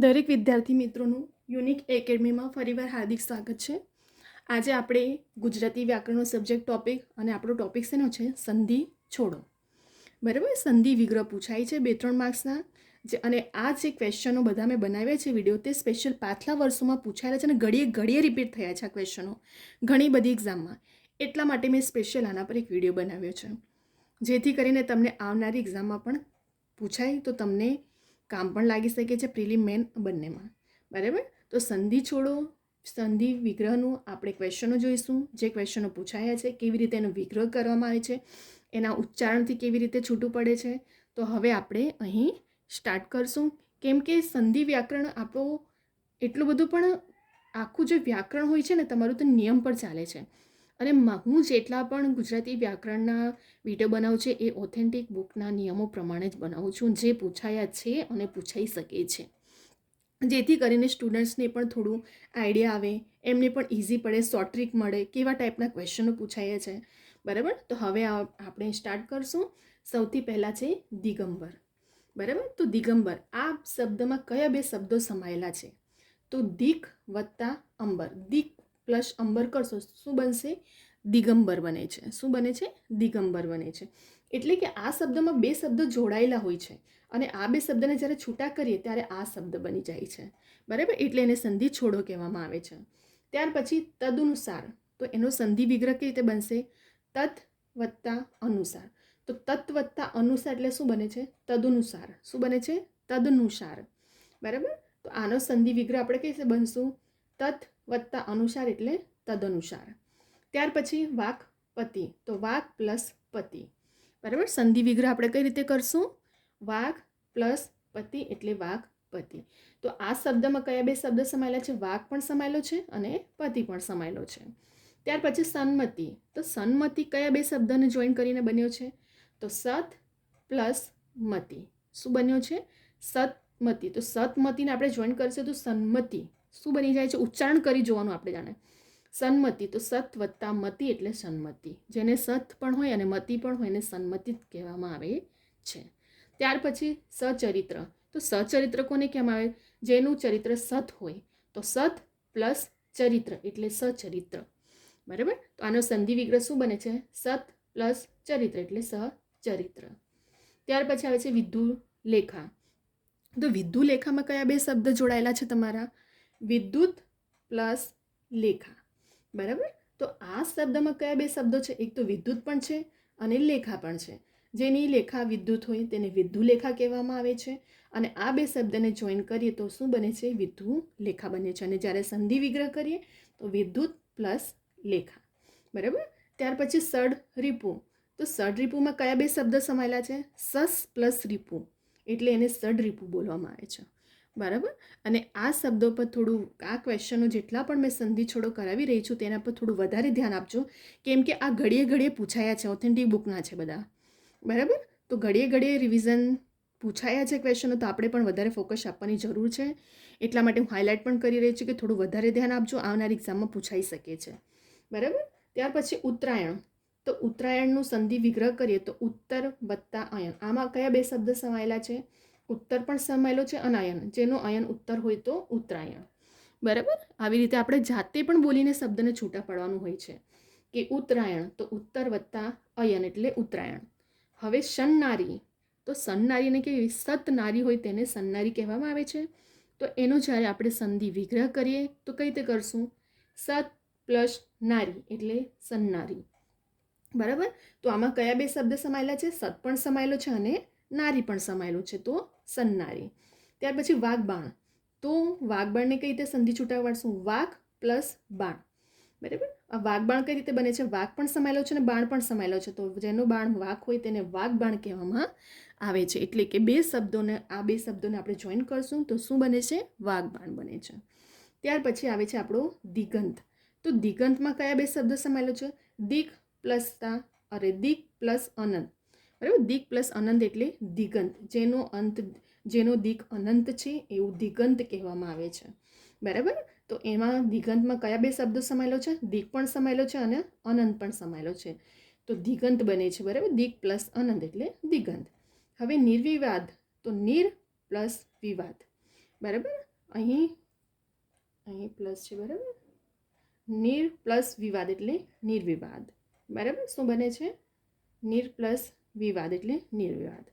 દરેક વિદ્યાર્થી મિત્રોનું યુનિક એકેડમીમાં ફરીવાર હાર્દિક સ્વાગત છે. આજે આપણે ગુજરાતી વ્યાકરણનો સબ્જેક્ટ ટોપિક અને આપણો ટોપિક શેનો છે? સંધિ છોડો. બરાબર, સંધિ વિગ્રહ પૂછાય છે 2-3 માર્ક્સના. અને આ જે ક્વેશ્ચનો બધા મેં બનાવ્યા છે વિડીયો, તે સ્પેશિયલ પાછલા વર્ષોમાં પૂછાયેલા છે અને ઘડીએ ઘડીએ રિપીટ થયા છે આ ક્વેશ્ચનો ઘણી બધી એક્ઝામમાં. એટલા માટે મેં સ્પેશિયલ આના પર એક વિડીયો બનાવ્યો છે, જેથી કરીને તમને આવનારી એક્ઝામમાં પણ પૂછાય તો તમને કામ પણ લાગી શકે છે, પ્રિલિમ મેન બંનેમાં. બરાબર, તો સંધિ છોડો, સંધિ વિગ્રહનું આપણે ક્વેશ્ચનો જોઈશું. જે ક્વેશ્ચનો પૂછાયા છે, કેવી રીતે એનો વિગ્રહ કરવામાં આવે છે, એના ઉચ્ચારણથી કેવી રીતે છૂટું પડે છે. તો હવે આપણે અહીં સ્ટાર્ટ કરશું. કેમ કે સંધિ વ્યાકરણ આપણો એટલું બધું પણ આખું જે વ્યાકરણ હોય છે ને તમારું, તો નિયમ પર ચાલે છે. અને હું જેટલા પણ ગુજરાતી વ્યાકરણના વિડીયો બનાવું છું એ ઓથેન્ટિક બુકના નિયમો પ્રમાણે જ બનાવું છું, જે પૂછાયા છે અને પૂછાઈ શકે છે, જેથી કરીને સ્ટુડન્ટ્સને પણ થોડું આઈડિયા આવે, એમને પણ ઇઝી પડે, શોર્ટ ટ્રીક મળે, કેવા ટાઈપના ક્વેશ્ચનો પૂછાયા છે. બરાબર, તો હવે આપણે સ્ટાર્ટ કરશું. સૌથી પહેલાં છે દિગંબર. બરાબર, તો દિગંબર આ શબ્દમાં કયા બે શબ્દો સમાયેલા છે? તો દિક વત્તા અંબર. દિક પ્લસ અંબર કરશો શું બનશે? દિગંબર બને છે. શું બને છે? દિગંબર બને છે. એટલે કે આ શબ્દમાં બે શબ્દો જોડાયેલા હોય છે અને આ બે શબ્દને જ્યારે છૂટા કરીએ ત્યારે આ શબ્દ બની જાય છે. બરાબર, એટલે એને સંધિ છોડો કહેવામાં આવે છે. ત્યાર પછી તદનુસાર, તો એનો સંધિ વિગ્રહ કેવી રીતે બનશે? તત વત્તા અનુસાર. તો તત વત્તા અનુસાર એટલે શું બને છે? તદનુસાર. શું બને છે? તદનુસાર. બરાબર, તો આનો સંધિ વિગ્રહ આપણે કઈ રીતે બનશું? તત વત્તા અનુસાર એટલે તદનુસાર. ત્યાર પછી વાક પતિ, તો વાક પ્લસ પતિ. બરાબર, સંધિ વિગ્રહ આપણે કઈ રીતે કરશું? વાક પ્લસ પતિ એટલે વાક પતિ. તો આ શબ્દમાં કયા બે શબ્દ સમાયેલા છે? વાક પણ સમાયેલો છે અને પતિ પણ સમાયેલો છે. ત્યાર પછી સન્મતિ. તો સન્મતિ કયા બે શબ્દને જોઈન કરીને બન્યો છે? તો સત પ્લસ મતિ. શું બન્યો છે? સતમતિ. તો સતમતિને આપણે જોઈન કરશે તો સન્મતિ શું બની જાય છે? ઉચ્ચારણ કરી જોવાનું આપણે જાણે. સન્મતિ, તો સત વત્તા મતિ એટલે સન્મતિ. જેને સત પણ હોય અને મતિ પણ હોય એને સન્મતિ કહેવામાં આવે છે. ત્યાર પછી સચરિત્ર. તો સચરિત્ર કોને કહેવામાં આવે? જેનું ચરિત્ર સત હોય. તો સત પ્લસ ચરિત્ર એટલે સચરિત્ર. બરાબર, તો આનો સંધિ વિગ્રહ શું બને છે? સત પ્લસ ચરિત્ર એટલે સચરિત્ર. ત્યાર પછી આવે છે વિધુ લેખા. તો વિધુ લેખામાં કયા બે શબ્દ જોડાયેલા છે તમારા? વિદ્યુત પ્લસ લેખા. બરાબર, તો આ શબ્દમાં કયા બે શબ્દો છે? એક તો વિદ્યુત પણ છે અને લેખા પણ છે. જેની લેખા વિદ્યુત હોય તેને વિધુ લેખા કહેવામાં આવે છે અને આ બે શબ્દને જોઈન કરીએ તો શું બને છે? વિધુ લેખા બને છે. અને જ્યારે સંધિ વિગ્રહ કરીએ તો વિદ્યુત પ્લસ લેખા. બરાબર, ત્યાર પછી સડ રીપુ. તો સડ રીપુમાં કયા બે શબ્દ સમાયેલા છે? સસ પ્લસ રીપુ એટલે એને સડ રીપુ બોલવામાં આવે છે. બરાબર, અને આ શબ્દો પર થોડું, આ ક્વેશ્ચનો જેટલા પણ મેં સંધિ છોડો કરાવી રહી છું તેના પર થોડું વધારે ધ્યાન આપજો, કેમ કે આ ઘડીએ ઘડીએ પૂછાયા છે, ઓથેન્ટિક બુકના છે બધા. બરાબર, તો ઘડીએ ઘડીએ રિવિઝન પૂછાયા છે ક્વેશ્ચનો, તો આપણે પણ વધારે ફોકસ આપવાની જરૂર છે. એટલા માટે હું હાઇલાઇટ પણ કરી રહી છું કે થોડું વધારે ધ્યાન આપજો, આવનારી એક્ઝામમાં પૂછાઈ શકે છે. બરાબર, ત્યાર પછી ઉત્તરાયણ. તો ઉત્તરાયણનું સંધિ વિગ્રહ કરીએ તો ઉત્તર વત્તા અયન. આમાં કયા બે શબ્દ સમાયેલા છે? ઉત્તર પણ સમાયેલો છે અને અયન. જેનો અયન ઉત્તર હોય તો ઉત્તરાયણ. બરાબર, આવી રીતે આપણે જાતે પણ બોલીને શબ્દને છૂટા પાડવાનું હોય છે કે ઉત્તરાયણ, તો ઉત્તર વત્તા અયન એટલે ઉત્તરાયણ. હવે સન્નારી. તો સન્નારીને કેવી? સત નારી હોય તેને સન્નારી કહેવામાં આવે છે. તો એનો જ્યારે આપણે સંધિ વિગ્રહ કરીએ તો કઈ રીતે કરશું? સત પ્લસ નારી એટલે સન્નારી. બરાબર, તો આમાં કયા બે શબ્દ સમાયેલા છે? સત પણ સમાયેલો છે અને નારી પણ સમાયેલું છે, તો સન્નારી. ત્યાર પછી વાઘબાણ. તો વાઘબાણને કઈ રીતે સંધિ છૂટા પાડશું? વાઘ પ્લસ બાણ. બરાબર, આ વાઘબાણ કઈ રીતે બને છે? વાઘ પણ સમાયેલો છે અને બાણ પણ સમાયેલો છે, તો જેનો બાણ વાઘ હોય તેને વાઘબાણ કહેવામાં આવે છે. એટલે કે બે શબ્દોને, આ બે શબ્દોને આપણે જોઈન કરશું તો શું બને છે? વાઘબાણ બને છે. ત્યાર પછી આવે છે આપણો દિગંત. તો દિગંતમાં કયા બે શબ્દો સમાયેલો છે? દિક પ્લસ દિક પ્લસ અનંત. બરાબર, દિક પ્લસ અનંત એટલે દિગંત. જેનો દિક અનંત છે એવું દિગંત કહેવામાં આવે છે. બરાબર, તો એમાં દિગંતમાં કયા બે શબ્દો સમાયેલો છે? દિક પણ સમાયેલો છે અને અનંત પણ સમાયેલો છે, તો દિગંત બને છે. બરાબર, દિક પ્લસ અનંત એટલે દિગંત. હવે નિર્વિવાદ. તો નિર પ્લસ વિવાદ. બરાબર, અહીં પ્લસ છે, બરાબર. નીર પ્લસ વિવાદ એટલે નિર્વિવાદ, બરાબર. શું બને છે? નીર પ્લસ વિવાદ એટલે નિર્વિવાદ.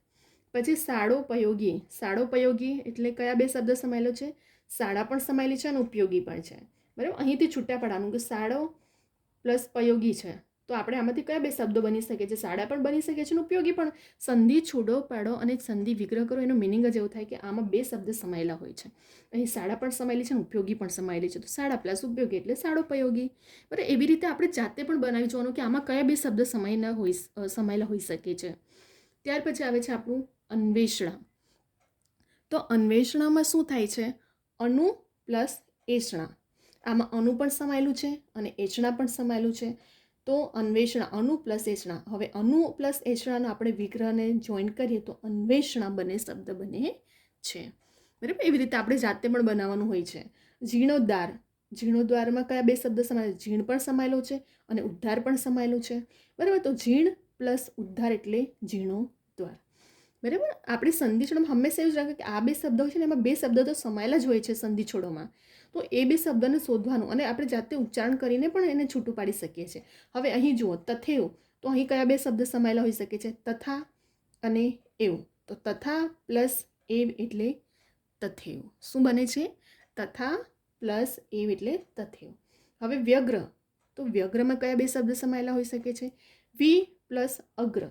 પછી શાળોપયોગી એટલે કયા બે શબ્દ સમાયેલો છે? શાળા પણ સમાયેલી છે અને ઉપયોગી પણ છે, બરાબર. અહીંથી છૂટા પડવાનું કે શાળો પ્લસ પયોગી છે, તો આપણે આમાંથી કયા બે શબ્દો બની શકે છે? શાળા પણ બની શકે છે અને ઉપયોગી પણ. સંધિ છૂડો પાડો અને સંધિ વિગ્રહ કરો, એનો મિનિંગ જ એવું થાય કે આમાં બે શબ્દ સમાયેલા હોય છે. અહીં શાળા પણ સમાયેલી છે અને ઉપયોગી પણ સમાયેલી છે, તો શાળા પ્લસ ઉપયોગી એટલે શાળોપયોગી, બરાબર. એવી રીતે આપણે જાતે પણ બનાવી જોવાનું કે આમાં કયા બે શબ્દ સમાયેલા હોઈ શકે છે. ત્યાર પછી આવે છે આપણું અન્વેષણા. તો અન્વેષણામાં શું થાય છે? અનુ પ્લસ એષણા. આમાં અનુ પણ સમાયેલું છે અને એષણા પણ સમાયેલું છે. તો અન્વેષણા, અનુ પ્લસ એષણા. હવે અનુ પ્લસ એષણાનો આપણે વિગ્રહને જોઈન કરીએ તો અન્વેષણા બને શબ્દ બને છે, બરાબર. એવી રીતે આપણે જાતે પણ બનાવવાનું હોય છે. જીર્ણોદ્વારમાં કયા બે શબ્દ સમાયેલા? જીર્ણ પણ સમાયેલો છે અને ઉદ્ધાર પણ સમાયેલું છે, બરાબર. તો જીર્ણ પ્લસ ઉદ્ધાર એટલે જીર્ણોદ્વાર, બરાબર. આપણી સંધિ છોડોમાં હંમેશા એવું જ રાખે કે આ બે શબ્દો છે ને એમાં બે શબ્દ તો સમાયેલા જ હોય છે સંધિ છોડોમાં, તો એ બે શબ્દને શોધવાનું અને આપણે જાતે ઉચ્ચારણ કરીને પણ એને છૂટું પાડી શકીએ છીએ. હવે અહીં જુઓ તથેવ, તો અહીં કયા બે શબ્દ સમાયેલા હોઈ શકે છે? તથા અને એવ. તો તથા પ્લસ એવ એટલે તથેવ. શું બને છે? તથા પ્લસ એવ એટલે તથેવ. હવે વ્યગ્ર, તો વ્યગ્રમાં કયા બે શબ્દ સમાયેલા હોઈ શકે છે? વી પ્લસ અગ્ર.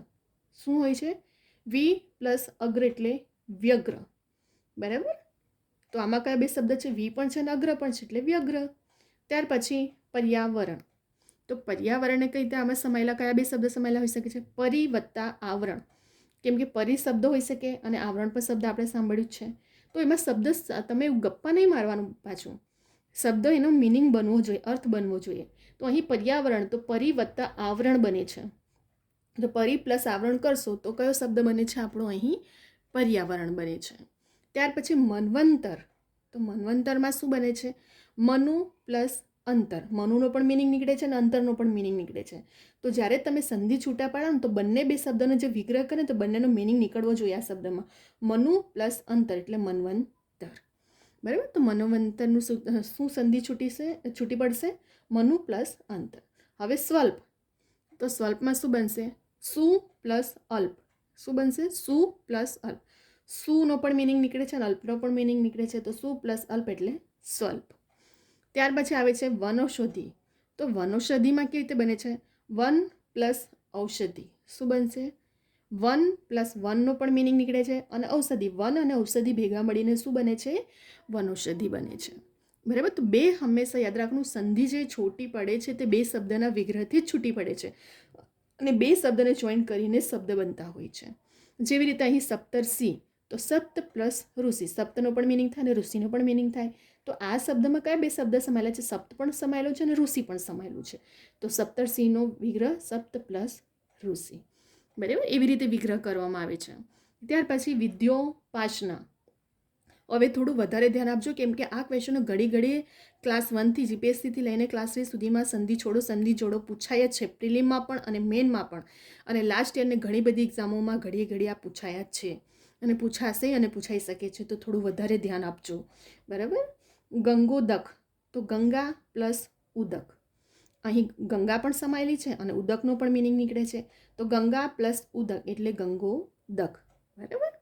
શું હોય છે? વી પ્લસ અગ્ર એટલે વ્યગ્ર, બરાબર. તો આમાં કયા બે શબ્દ છે? વી પણ છે અને અગ્ર પણ છે એટલે વ્યગ્ર. ત્યાર પછી પર્યાવરણ. તો પર્યાવરણને કઈ રીતે આમાં સમાયેલા કયા બે શબ્દ સમાયેલા હોઈ શકે છે? પરી વત્તા આવરણ. કેમ કે પરી શબ્દ હોઈ શકે અને આવરણ પણ શબ્દ આપણે સાંભળ્યું જ છે. તો એમાં શબ્દ તમે ગપ્પા નહીં મારવાનું પાછું, શબ્દ એનો મિનિંગ બનવો જોઈએ, અર્થ બનવો જોઈએ. તો અહીં પર્યાવરણ, તો પરી વત્તા આવરણ બને છે. તો પરી પ્લસ આવરણ કરશો તો કયો શબ્દ બને છે આપણો? અહીં પર્યાવરણ બને છે. ત્યાર પછી મન્વંતર. તો મન્વંતરમાં શું બને છે? મનુ પ્લસ અંતર. મનુનો પણ મિનિંગ નીકળે છે અને અંતરનો પણ મિનિંગ નીકળે છે. તો જ્યારે તમે સંધિ છૂટા પાડો ને તો બંને બે શબ્દોનો જે વિગ્રહ કરે તો બંનેનો મિનિંગ નીકળવો જોઈએ આ શબ્દમાં. મનુ પ્લસ અંતર એટલે મન્વંતર, બરાબર. તો મનોવંતરનું શું સંધિ છૂટી પડશે? મનુ પ્લસ અંતર. હવે સ્વલ્પ. તો સ્વલ્પમાં શું બનશે? સુ પ્લસ અલ્પ. શું બનશે? સુ પ્લસ અલ્પ. સુનો પણ મિનિંગ નીકળે છે અને અલ્પનો પણ મિનિંગ નીકળે છે, તો સુ પ્લસ અલ્પ એટલે સ્વલ્પ. ત્યાર પછી આવે છે વનૌષધિ. તો વનૌષધિમાં કેવી રીતે બને છે? વન પ્લસ ઔષધિ. શું બનશે? વન પ્લસ વનનો પણ મિનિંગ નીકળે છે અને ઔષધિ, વન અને ઔષધિ ભેગા મળીને શું બને છે? વનૌષધિ બને છે, બરાબર. તો બે હંમેશા યાદ રાખવાનું, સંધિ જે છૂટી પડે છે તે બે શબ્દના વિગ્રહથી જ છૂટી પડે છે અને બે શબ્દને જોઈન કરીને શબ્દ બનતા હોય છે. જેવી રીતે અહીં સપ્તર્ષિ, તો સપ્ત પ્લસ ઋષિ. સપ્તનો પણ મિનિંગ થાય અને ઋષિનો પણ મિનિંગ થાય. તો આ શબ્દમાં કયા બે શબ્દ સમાયેલા છે? સપ્ત પણ સમાયેલો છે અને ઋષિ પણ સમાયેલું છે. તો સપ્તર્ષિનો વિગ્રહ સપ્ત પ્લસ ઋષિ, બરાબર. એવી રીતે વિગ્રહ કરવામાં આવે છે. ત્યાર પછી વિદ્યોપાસના. હવે થોડું વધારે ધ્યાન આપજો કેમ કે આ ક્વેશ્ચનો ઘડી ક્લાસ 1થી જીપીએસસીથી લઈને ક્લાસ 3 સુધીમાં સંધિ જોડો પૂછાય જ છે, પ્રિલિમમાં પણ અને મેનમાં પણ, અને લાસ્ટ યરની ઘણી બધી એક્ઝામોમાં ઘડીએ આ પૂછાયા જ છે અને પૂછાશે અને પૂછાઈ શકે છે. તો થોડું વધારે ધ્યાન આપજો, બરાબર. ગંગોદક. તો ગંગા પ્લસ ઉદક. અહીં ગંગા પણ સમાયેલી છે અને ઉદકનો પણ મિનિંગ નીકળે છે, તો ગંગા પ્લસ ઉદક એટલે ગંગોદક, બરાબર.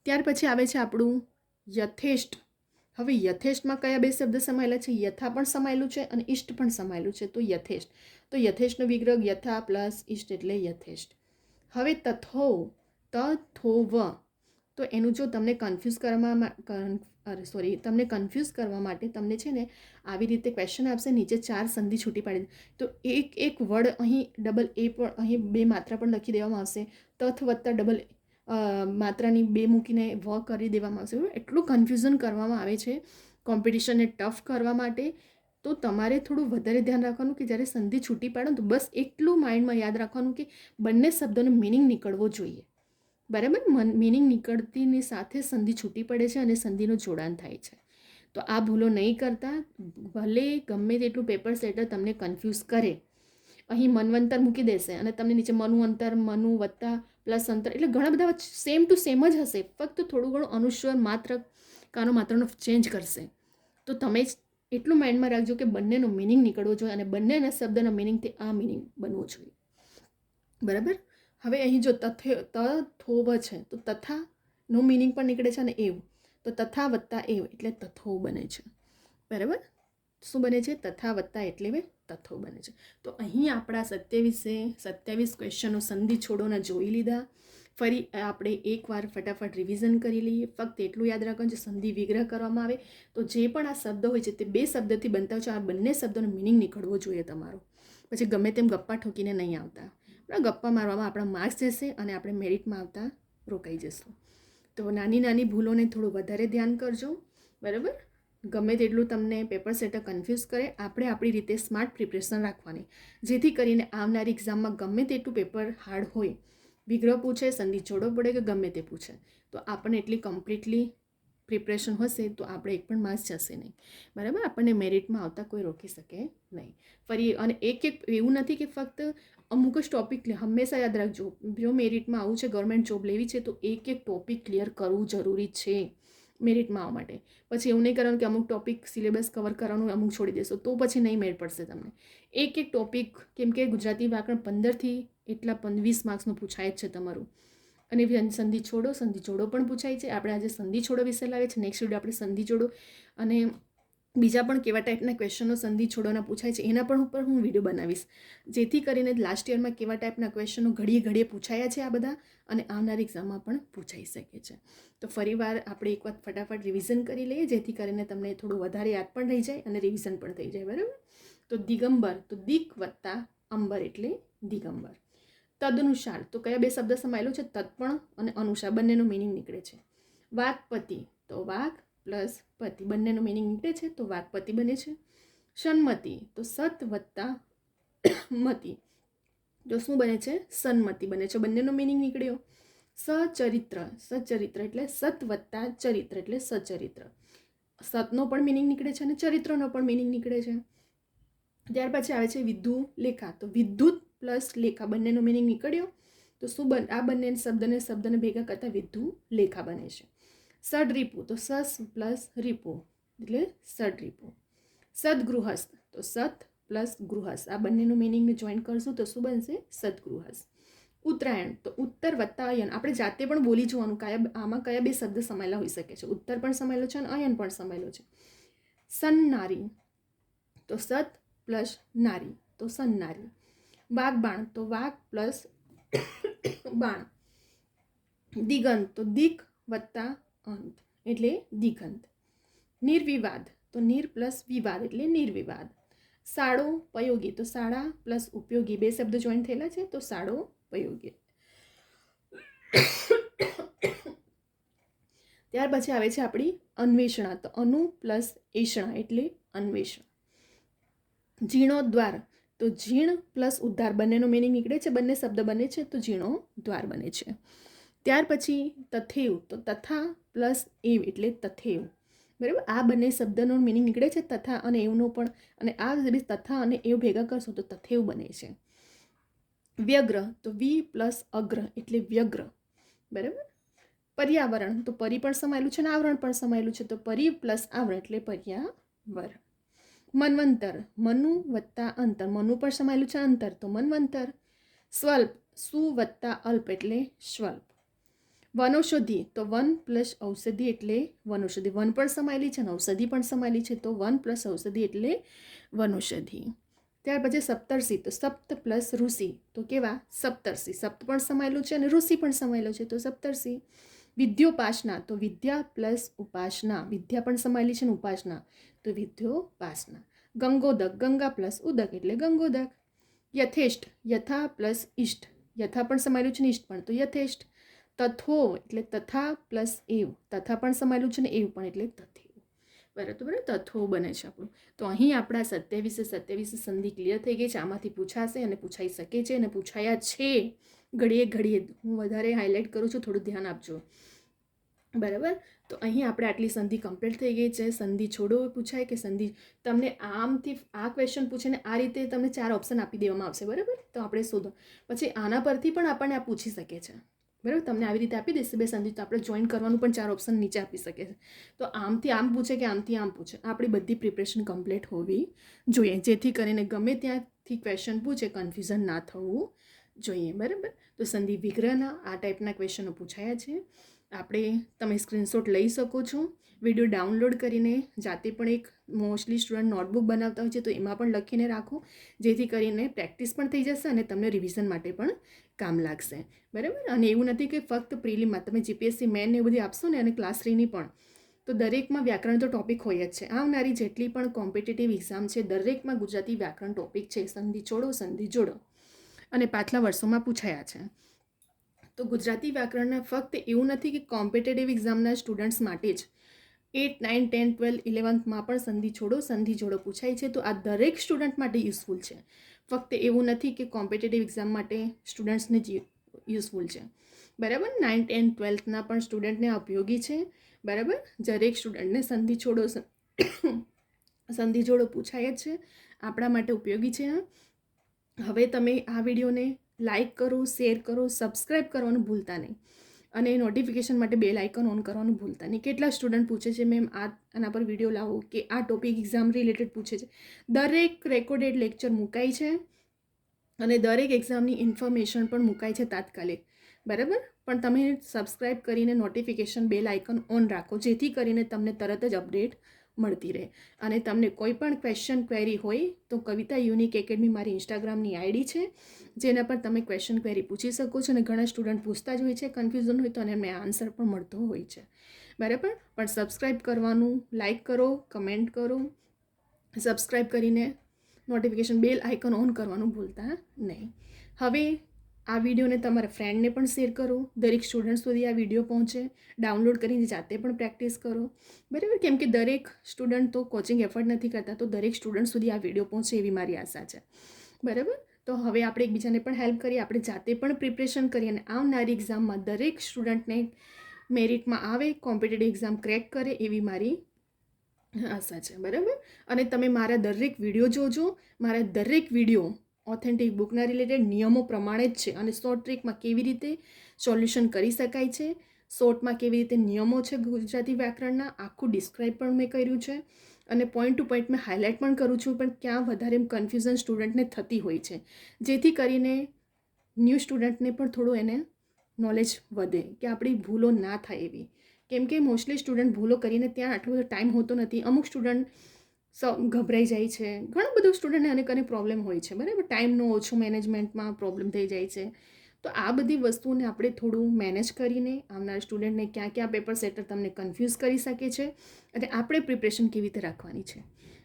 ત્યાર પછી આવે છે આપણું યથેષ્ટ. હવે યથેષ્ટમાં કયા બે શબ્દ સમાયેલા છે? યથા પણ સમાયેલું છે અને ઇષ્ટ પણ સમાયેલું છે, તો યથેષ્ટ. તો યથેષ્ટનો વિગ્રહ યથા પ્લસ ઇષ્ટ એટલે યથેષ્ટ. હવે તથોવ, તથોવ. તો એનું જો તમને કન્ફ્યુઝ કરવા માટે તમને છે ને આવી રીતે ક્વેશ્ચન આપશે, નીચે 4 સંધિ છૂટી પાડી, તો એક વર્ડ અહીં ડબલ એ પણ અહીં બે માત્રા પણ લખી દેવામાં આવશે, તથ વત્તા ડબલ માત્રાની બે મૂકીને વ કરી દેવામાં આવશે. એટલું કન્ફ્યુઝન કરવામાં આવે છે કોમ્પિટિશનને ટફ કરવા માટે. તો તમારે થોડું વધારે ધ્યાન રાખવાનું કે જ્યારે સંધિ છૂટી પાડો તો બસ એટલું માઇન્ડમાં યાદ રાખવાનું કે બંને શબ્દોનો મિનિંગ નીકળવો જોઈએ, બરાબર. મિનિંગ નીકળતીની સાથે સંધિ છૂટી પડે છે અને સંધિનું જોડાણ થાય છે. તો આ ભૂલો નહીં કરતા. ભલે ગમે તેટલું પેપર સેટર તમને કન્ફ્યુઝ કરે, અહીં મનવંતર મૂકી દેશે અને તમને નીચે મનુ અંતર, મનુ વત્તા પ્લસ અંતર, એટલે ઘણા બધા સેમ ટુ સેમ જ હશે, ફક્ત થોડું ઘણું અનુસ્વાર માત્રનો ચેન્જ કરશે, તો તમે જ એટલું માઇન્ડમાં રાખજો કે બંનેનો મિનિંગ નીકળવો જોઈએ અને બંનેના શબ્દનો મિનિંગ તે આ મિનિંગ બનવો જોઈએ. બરાબર. હવે અહીં જો તથોવ છે તો તથાનો મિનિંગ પણ નીકળે છે અને એવ, તો તથા વત્તા એવ એટલે તથો બને છે. બરાબર. શું બને છે? તથા વત્તા એટલે તથો બને છે. તો અહીં આપણા 27 ક્વેશ્ચનો સંધિ છોડોના જોઈ લીધા. ફરી આપણે એકવાર ફટાફટ રિવિઝન કરી લઈએ. ફક્ત એટલું યાદ રાખવાનું છે, સંધિ વિગ્રહ કરવામાં આવે તો જે પણ આ શબ્દ હોય છે તે 2 શબ્દથી બનતા હોય છે. આ બંને શબ્દોનો મિનિંગ નીકળવો જોઈએ તમારો. પછી ગમે તેમ ગપ્પા ઠોકીને નહીં આવતા. ગપ્પા મારવામાં આપણા માર્ક્સ જશે અને આપણે મેરિટમાં આવતા રોકાઈ જશું. તો નાની નાની ભૂલોને થોડું વધારે ધ્યાન કરજો. બરાબર. ગમે તેટલું તમને પેપર સેટર કન્ફ્યુઝ કરે, આપણે આપણી રીતે સ્માર્ટ પ્રિપરેશન રાખવાની, જેથી કરીને આવનારી એક્ઝામમાં ગમે તેટલું પેપર હાર્ડ હોય, વિગ્રહ પૂછે, સંધિ છોડો પડે કે ગમે તે પૂછે, તો આપણને એટલી કમ્પ્લીટલી પ્રિપરેશન હશે તો આપણે એક પણ માર્ક્સ જશે નહીં. બરાબર. આપણને મેરિટમાં આવતા કોઈ રોકી શકે નહીં. ફરી અને એક એવું નથી કે ફક્ત અમુક જ ટોપિક હંમેશા યાદ રાખજો, જો મેરિટમાં આવું છે, ગવર્મેન્ટ જોબ લેવી છે તો એક ટોપિક ક્લિયર કરવું જરૂરી છે મેરિટમાં આવવા માટે. પછી એવું નહીં કરવાનું કે અમુક ટોપિક સિલેબસ કવર કરવાનું અમુક છોડી દેશો તો પછી નહીં મેળ પડશે તમને. એક ટોપિક, કેમ કે ગુજરાતી વ્યાકરણ 15થી એટલા 20 માર્ક્સનું પૂછાય જ છે તમારું. અને સંધિ છોડો પણ પૂછાય છે. આપણે આજે સંધિ છોડો વિશે લાવે છે. નેક્સ્ટ વિડીયો આપણે સંધિ છોડો અને બીજા પણ કેવા ટાઈપના ક્વેશ્ચનો સંધિ છોડોના પૂછાય છે એના પણ ઉપર હું વિડીયો બનાવીશ, જેથી કરીને લાસ્ટ યરમાં કેવા ટાઈપના ક્વેશ્ચનો ઘડીએ પૂછાયા છે આ બધા અને આવનારી એક્ઝામમાં પણ પૂછાઈ શકે છે. તો ફરીવાર આપણે એક વખત ફટાફટ રિવિઝન કરી લઈએ, જેથી કરીને તમને થોડું વધારે યાદ પણ રહી જાય અને રિવિઝન પણ થઈ જાય. બરાબર. તો દિગંબર, તો દિક વત્તા અંબર એટલે દિગંબર. તદનુસાર, તો કયા 2 શબ્દ સમાયેલો છે? તત્પણ અને અનુસાર, બંનેનો મિનિંગ નીકળે છે. વાકપતિ, તો વાક પ્લસ પતિ, બંનેનો મિનિંગ નીકળે છે તો વાકપતિ બને છે. સન્મતિ, તો સત વત્તા મતિ, તો શું બને છે? સન્મતિ બને છે. બંનેનો મિનિંગ નીકળ્યો. સચરિત્ર એટલે સત વત્તા ચરિત્ર એટલે સચરિત્ર. સતનો પણ મિનિંગ નીકળે છે અને ચરિત્રનો પણ મિનિંગ નીકળે છે. ત્યાર પછી આવે છે વિધુ લેખા, તો વિદ્યુત પ્લસ લેખા, બંનેનો મિનિંગ નીકળ્યો તો શું આ બંને શબ્દને ભેગા કરતા વિધુ લેખા બને છે. સડરીપુ, તો સસ પ્લસ રીપુ એટલે સડરીપુ. સદગૃહસ્થ, તો સત પ્લસ ગૃહસ્થ, આ બંનેનું મિનિંગને જોઈન કરશું તો શું બનશે? સદગૃહસ્થ. ઉત્તરાયણ, તો ઉત્તર વત્તા અયન, આપણે જાતે પણ બોલી જોવાનું આમાં કયા 2 શબ્દ સમાયેલા હોઈ શકે છે. ઉત્તર પણ સમાયેલો છે અને અયન પણ સમાયેલો છે. સન્નારી, તો સત પ્લસ નારી, તો સન્નારી. વાગબાણ, તો વાક પ્લસ બાણ. દિગંત, તો દિક વત્તા અંત એટલે દિગંત. નિર્વિવાદ, તો નિર પ્લસ વિવાદ એટલે નિર્વિવાદ. શાળો પયોગી, તો શાળા પ્લસ ઉપયોગી, 2 શબ્દ જોઈન થયેલા છે તો શાળો પયોગી. ત્યાર પછી આવે છે આપણી અન્વેષણા, તો અનુ પ્લસ એષણા એટલે અન્વેષણ. જીર્ણોદ્વાર, તો જીર્ણ પ્લસ ઉદ્ધાર, બંનેનો મિનિંગ નીકળે છે, બંને શબ્દ બને છે તો જીર્ણોદ્વાર બને છે. ત્યાર પછી તથેવ, તો તથા પ્લસ એવ એટલે તથેવ. બરાબર. આ બંને શબ્દનો મિનિંગ નીકળે છે તથા અને એવનો પણ, અને આ તથા અને એવ ભેગા કરશો તો તથેવ બને છે. વ્યગ્ર, તો વી પ્લસ અગ્ર એટલે વ્યગ્ર. બરાબર. પર્યાવરણ, તો પરી પણ સમાયેલું છે અને આવરણ પણ સમાયેલું છે તો પરી પ્લસ આવરણ એટલે પર્યાવરણ. મન્વંતર, મનુ વત્તા અંતર, મનુ પણ સમાયેલું છે અંતર તો મન્વંતર. સ્વલ્પ, સુ વત્તા અલ્પ એટલે સ્વલ્પ. વનૌષધિ, તો વન પ્લસ ઔષધિ એટલે વનૌષધિ, વન પણ સમાયેલી છે અને ઔષધિ પણ સમાયેલી છે તો વન પ્લસ ઔષધિ એટલે વનૌષધિ. ત્યાર પછી સપ્તર્ષિ, તો સપ્ત પ્લસ ઋષિ, તો કેવા? સપ્તર્ષિ, સપ્ત પણ સમાયેલું છે અને ઋષિ પણ સમાયેલું છે તો સપ્તર્ષિ. વિદ્યોપાસના, તો વિદ્યા પ્લસ ઉપાસના, વિદ્યા પણ સમાયેલી છે અને ઉપાસના તો વિદ્યોપાસના. ગંગોદક, ગંગા પ્લસ ઉદક એટલે ગંગોદક. યથેષ્ટ, યથા પ્લસ ઇષ્ટ, યથા પણ સમાયેલું છે ને ઇષ્ટ પણ તો યથેષ્ટ. તથો એટલે તથા પ્લસ એવ, તથા પણ સમાયેલું છે ને એવ પણ એટલે તથેવ. બરાબર. તથો બને છે આપણું. તો અહીં આપણા 27 સંધિ ક્લિયર થઈ ગઈ છે. આમાંથી પૂછાશે અને પૂછાઈ શકે છે અને પૂછાયા છે ઘડીએ. હું વધારે હાઇલાઇટ કરું છું, થોડું ધ્યાન આપજો. બરાબર. તો અહીં આપણે આટલી સંધિ કમ્પ્લીટ થઈ ગઈ છે. સંધિ છોડો પૂછાય કે સંધિ, તમને આમથી આ ક્વેશ્ચન પૂછે ને આ રીતે તમને 4 ઓપ્શન આપી દેવામાં આવશે. બરાબર. તો આપણે શોધો, પછી આના પરથી પણ આપણને આ પૂછી શકે છે. બરાબર, તમને આવી રીતે આપી દેશે બે સંધિ, તો આપણે જોઈન કરવાનું પણ 4 ઓપ્શન નીચે આપી શકે છે. તો આમથી આમ પૂછે કે આમથી આમ પૂછે, આપણી બધી પ્રિપરેશન કમ્પ્લીટ હોવી જોઈએ, જેથી કરીને ગમે ત્યાંથી ક્વેશ્ચન પૂછે કન્ફ્યુઝન ના થવું જોઈએ. બરાબર, તો સંધિ વિગ્રહના આ ટાઈપના ક્વેશ્ચનો પૂછાયા છે. તમે સ્ક્રીનશોટ લઈ શકો છો. વિડીયો ડાઉનલોડ કરીને જાતે પણ એક મોસ્ટલી સ્ટુડન્ટ નોટબુક બનાવતા હોય છે, તો એમાં પણ લખીને રાખો, જેથી કરીને પ્રેક્ટિસ પણ થઈ જશે અને તમને રિવિઝન માટે પણ કામ લાગશે. બરાબર, અને એવું નથી કે ફક્ત પ્રિલિમમાં તમે જીપીએસસી મેન ને એ બધી આપશો ને અને ક્લાસ 3ની પણ, તો દરેકમાં વ્યાકરણ તો ટોપિક હોય જ છે. આવનારી જેટલી પણ કોમ્પિટિટિવ એક્ઝામ છે દરેકમાં ગુજરાતી વ્યાકરણ ટોપિક છે. સંધિ છોડો, સંધિ જોડો, અને પાછલા વર્ષોમાં પૂછાયા છે. તો ગુજરાતી વ્યાકરણના ફક્ત એવું નથી કે કોમ્પિટિટિવ એક્ઝામના સ્ટુડન્ટ્સ માટે જ, 8, 9, 10, 12, 11માં પણ સંધિ છોડો, સંધિ જોડો પૂછાય છે. તો આ દરેક સ્ટુડન્ટ માટે યુઝફુલ છે. ફક્ત એવું નથી કે કોમ્પિટિટિવ એક્ઝામ માટે સ્ટુડન્ટ્સને જ યુઝફુલ છે. બરાબર, 9, 10, 12ના પણ સ્ટુડન્ટને ઉપયોગી છે. બરાબર, દરેક સ્ટુડન્ટને સંધિ છોડો સંધિ જોડો પૂછાય જ છે, આપણા માટે ઉપયોગી છે. હવે તમે આ વિડીયોને લાઈક કરો, શેર કરો, સબસ્ક્રાઈબ કરવાનું ભૂલતા નહીં, અને નોટિફિકેશન માટે બેલ આઇકન ઓન કરવાનું ભૂલતા નહીં. કેટલા સ્ટુડન્ટ પૂછે છે મેમ આના પર વિડીયો લાવો, કે આ ટોપિક એક્ઝામ રિલેટેડ પૂછે છે. દરેક રેકોર્ડેડ લેક્ચર મુકાય છે અને દરેક એક્ઝામની ઇન્ફોર્મેશન પણ મુકાય છે તાત્કાલિક. બરાબર, પણ તમે સબસ્ક્રાઈબ કરીને નોટિફિકેશન બેલ આઇકન ઓન રાખો, જેથી કરીને તમને તરત જ અપડેટ મળતી રહે. અને તમને કોઈ પણ ક્વેશ્ચન ક્વેરી હોય તો કવિતા યુનિક એકેડમી મારી ઇન્સ્ટાગ્રામની આઈડી છે, જેના પર તમે ક્વેશ્ચન ક્વેરી પૂછી શકો છો. અને ઘણા સ્ટુડન્ટ પૂછતા જ હોય છે, કન્ફ્યુઝન હોય તો, અને એમને આન્સર પણ મળતો હોય છે. બરાબર, પણ સબસ્ક્રાઈબ કરવાનું, લાઈક કરો, કમેન્ટ કરો, સબસ્ક્રાઈબ કરીને નોટિફિકેશન બેલ આઇકન ઓન કરવાનું ભૂલતા નહીં. હવે આ વિડીયોને તમારા ફ્રેન્ડને પણ શેર કરો, દરેક સ્ટુડન્ટ સુધી આ વિડીયો પહોંચે. ડાઉનલોડ કરીને જાતે પણ પ્રેક્ટિસ કરો. બરાબર, કેમ કે દરેક સ્ટુડન્ટ તો કોચિંગ એફર્ટ નથી કરતા, તો દરેક સ્ટુડન્ટ સુધી આ વિડીયો પહોંચે એવી મારી આશા છે. બરાબર, તો હવે આપણે એકબીજાને પણ હેલ્પ કરીએ, આપણે જાતે પણ પ્રિપરેશન કરીએ, અને આવનારી એક્ઝામમાં દરેક સ્ટુડન્ટને મેરિટમાં આવે, કોમ્પિટિટિવ એક્ઝામ ક્રેક કરે એવી મારી આશા છે. બરાબર, અને તમે મારા દરેક વિડીયો જોજો. મારા દરેક વિડીયો ઓથેન્ટિક બુકના રિલેટેડ નિયમો પ્રમાણે જ છે, અને શોર્ટ ટ્રિકમાં કેવી રીતે સોલ્યુશન કરી શકાય છે, શોર્ટમાં કેવી રીતે નિયમો છે ગુજરાતી વ્યાકરણના, આખું ડિસ્ક્રાઇબ પણ મેં કર્યું છે. અને પોઈન્ટ ટુ પોઈન્ટ મેં હાઇલાઇટ પણ કરું છું, પણ ક્યાં વધારે કન્ફ્યુઝન સ્ટુડન્ટને થતી હોય છે, જેથી કરીને ન્યૂ સ્ટુડન્ટને પણ થોડું એને નોલેજ વધે, કે આપણી ભૂલો ના થાય એવી. કેમ કે મોસ્ટલી સ્ટુડન્ટ ભૂલો કરીને ત્યાં આટલો બધો ટાઈમ હોતો નથી. અમુક સ્ટુડન્ટ ગભરાઈ જાય છે, ઘણું બધું સ્ટુડન્ટને અને કંઈ પ્રોબ્લેમ હોય છે. બરાબર, ટાઈમનો ઓછો મેનેજમેન્ટમાં પ્રોબ્લેમ થઈ જાય છે. તો આ બધી વસ્તુઓને આપણે થોડું મેનેજ કરીને આવનાર સ્ટુડન્ટને ક્યાં ક્યાં પેપર સેટર તમને કન્ફ્યુઝ કરી શકે છે, અને આપણે પ્રિપરેશન કેવી રીતે રાખવાની છે.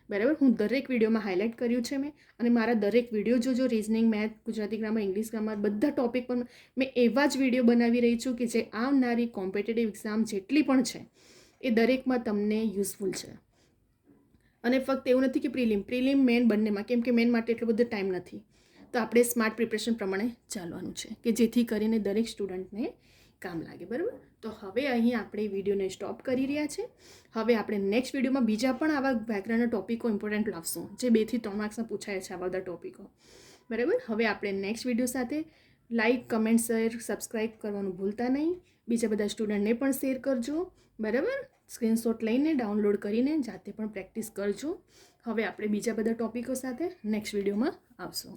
બરાબર, હું દરેક વિડીયોમાં હાઇલાઇટ કર્યું છે મેં, અને મારા દરેક વિડીયો જોજો. Reasoning, math, Gujarati grammar, English grammar, બધા ટોપિક પર મેં એવા જ વિડીયો બનાવી રહી છું કે જે આવનારી કોમ્પિટિટિવ એક્ઝામ જેટલી પણ છે એ દરેકમાં તમને યુઝફુલ છે. અને ફક્ત એવું નથી કે પ્રિલિમ મેન બંનેમાં, કેમ કે મેન માટે એટલો બધો ટાઈમ નથી. તો આપણે સ્માર્ટ પ્રિપરેશન પ્રમાણે ચાલવાનું છે, કે જેથી કરીને દરેક સ્ટુડન્ટને કામ લાગે. બરાબર, તો હવે અહીં આપણે વિડીયોને સ્ટોપ કરી રહ્યા છે. હવે આપણે નેક્સ્ટ વિડીયોમાં બીજા પણ આવા વ્યાકરણના ટોપિકો ઇમ્પોર્ટન્ટ લાવશું, જે 2 થી 3 માર્ક્સમાં પૂછાય છે આ બધા ટોપિકો. બરાબર, હવે આપણે નેક્સ્ટ વિડીયો સાથે લાઇક, કમેન્ટ, શેર, સબસ્ક્રાઈબ કરવાનું ભૂલતા નહીં. બીજા બધા સ્ટુડન્ટને પણ શેર કરજો. બરાબર, સ્ક્રીનશોટ લઈને ડાઉનલોડ કરીને જાતે પણ પ્રેક્ટિસ કરજો. હવે આપણે બીજા બધા ટોપિકો સાથે નેક્સ્ટ વિડીયોમાં આવશું.